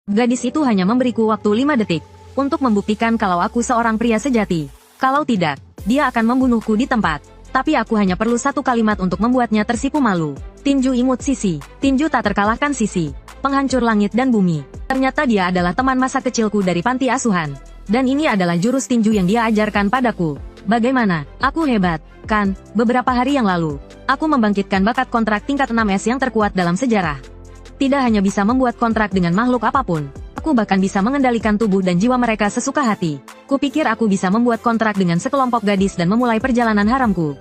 Gadis itu hanya memberiku waktu 5 detik untuk membuktikan kalau aku seorang pria sejati. Kalau tidak, dia akan membunuhku di tempat. Tapi aku hanya perlu 1 kalimat untuk membuatnya tersipu malu. Tinju imut Sisi. Tinju tak terkalahkan Sisi. Penghancur langit dan bumi. Ternyata dia adalah teman masa kecilku dari panti asuhan. Dan ini adalah jurus tinju yang dia ajarkan padaku. Bagaimana? Aku hebat, kan? Beberapa hari yang lalu, aku membangkitkan bakat kontrak tingkat 6S yang terkuat dalam sejarah. Tidak hanya bisa membuat kontrak dengan makhluk apapun, aku bahkan bisa mengendalikan tubuh dan jiwa mereka sesuka hati. Kupikir aku bisa membuat kontrak dengan sekelompok gadis dan memulai perjalanan haramku.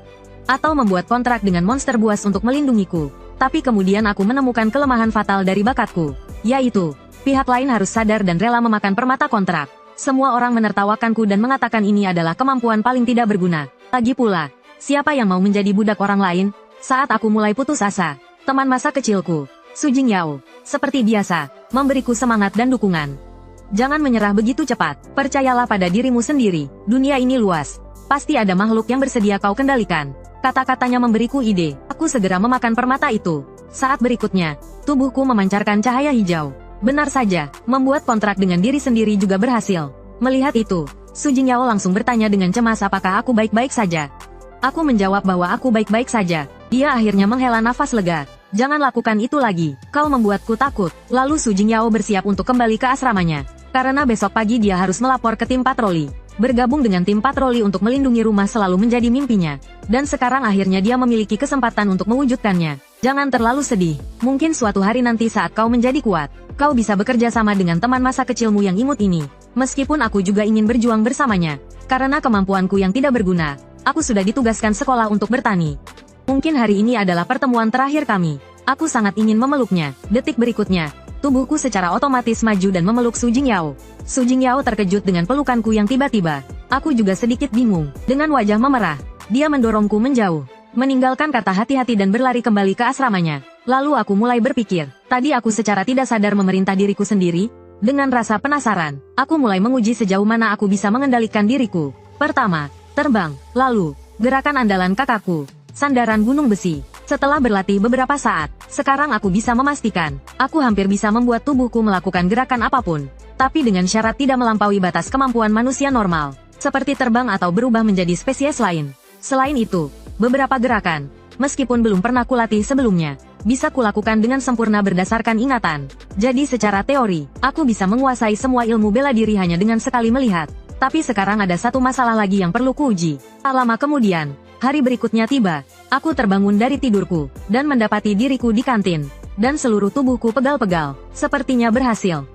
Atau membuat kontrak dengan monster buas untuk melindungiku. Tapi kemudian aku menemukan kelemahan fatal dari bakatku. Yaitu, pihak lain harus sadar dan rela memakan permata kontrak. Semua orang menertawakanku dan mengatakan ini adalah kemampuan paling tidak berguna. Lagi pula, siapa yang mau menjadi budak orang lain? Saat aku mulai putus asa, teman masa kecilku, Su Jingyao, seperti biasa, memberiku semangat dan dukungan. Jangan menyerah begitu cepat, percayalah pada dirimu sendiri, dunia ini luas. Pasti ada makhluk yang bersedia kau kendalikan. Kata-katanya memberiku ide, aku segera memakan permata itu. Saat berikutnya, tubuhku memancarkan cahaya hijau. Benar saja, membuat kontrak dengan diri sendiri juga berhasil. Melihat itu, Su Jingyao langsung bertanya dengan cemas apakah aku baik-baik saja. Aku menjawab bahwa aku baik-baik saja. Dia akhirnya menghela nafas lega. Jangan lakukan itu lagi, kau membuatku takut. Lalu Su Jingyao bersiap untuk kembali ke asramanya. Karena besok pagi dia harus melapor ke tim patroli. Bergabung dengan tim patroli untuk melindungi rumah selalu menjadi mimpinya. Dan sekarang akhirnya dia memiliki kesempatan untuk mewujudkannya. Jangan terlalu sedih, mungkin suatu hari nanti saat kau menjadi kuat, kau bisa bekerja sama dengan teman masa kecilmu yang imut ini. Meskipun aku juga ingin berjuang bersamanya. Karena kemampuanku yang tidak berguna, aku sudah ditugaskan sekolah untuk bertani. Mungkin hari ini adalah pertemuan terakhir kami. Aku sangat ingin memeluknya. Detik berikutnya, tubuhku secara otomatis maju dan memeluk Su Jingyao. Su Jingyao terkejut dengan pelukanku yang tiba-tiba. Aku juga sedikit bingung. Dengan wajah memerah, dia mendorongku menjauh. Meninggalkan kata hati-hati dan berlari kembali ke asramanya. Lalu aku mulai berpikir. Tadi aku secara tidak sadar memerintah diriku sendiri. Dengan rasa penasaran, aku mulai menguji sejauh mana aku bisa mengendalikan diriku. Pertama, terbang. Lalu, gerakan andalan kakakku. Sandaran gunung besi. Setelah berlatih beberapa saat, sekarang aku bisa memastikan, aku hampir bisa membuat tubuhku melakukan gerakan apapun. Tapi dengan syarat tidak melampaui batas kemampuan manusia normal. Seperti terbang atau berubah menjadi spesies lain. Selain itu, beberapa gerakan, meskipun belum pernah kulatih sebelumnya, bisa kulakukan dengan sempurna berdasarkan ingatan. Jadi secara teori, aku bisa menguasai semua ilmu bela diri hanya dengan sekali melihat. Tapi sekarang ada satu masalah lagi yang perlu kuuji. Tak lama kemudian, hari berikutnya tiba, aku terbangun dari tidurku, dan mendapati diriku di kantin. Dan seluruh tubuhku pegal-pegal, sepertinya berhasil.